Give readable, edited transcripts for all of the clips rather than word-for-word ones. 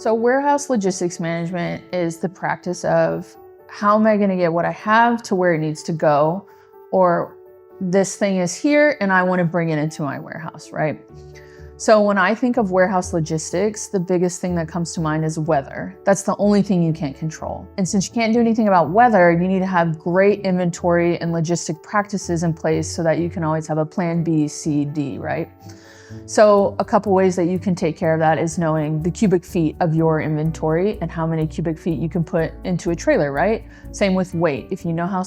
So warehouse logistics management is the practice of how am I going to get what I have to where it needs to go, or this thing is here and I want to bring it into my warehouse, right? So when I think of warehouse logistics, the biggest thing that comes to mind is weather. That's the only thing you can't control. And since you can't do anything about weather, you need to have great inventory and logistic practices in place so that you can always have a plan B, C, D, right? So a couple ways that you can take care of that is knowing the cubic feet of your inventory and how many cubic feet you can put into a trailer, right? Same with weight. If you know how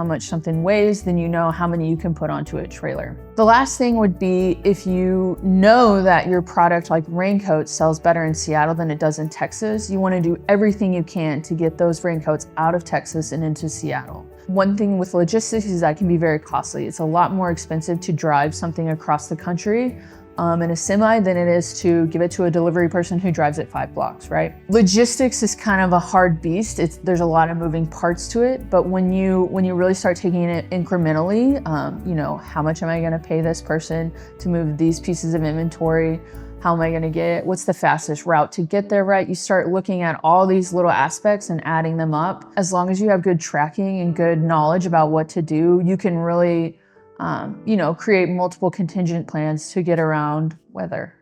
much something weighs, then you know how many you can put onto a trailer. The last thing would be if you know that your product like raincoats sells better in Seattle than it does in Texas, you want to do everything you can to get those raincoats out of Texas and into Seattle. One thing with logistics is that can be very costly. It's a lot more expensive to drive something across the country in a semi than it is to give it to a delivery person who drives it 5 blocks, right? Logistics is kind of a hard beast. There's a lot of moving parts to it, but when you really start taking it incrementally, how much am I gonna pay this person to move these pieces of inventory? How am I gonna get it? What's the fastest route to get there, right? You start looking at all these little aspects and adding them up. As long as you have good tracking and good knowledge about what to do, you can really create multiple contingent plans to get around weather.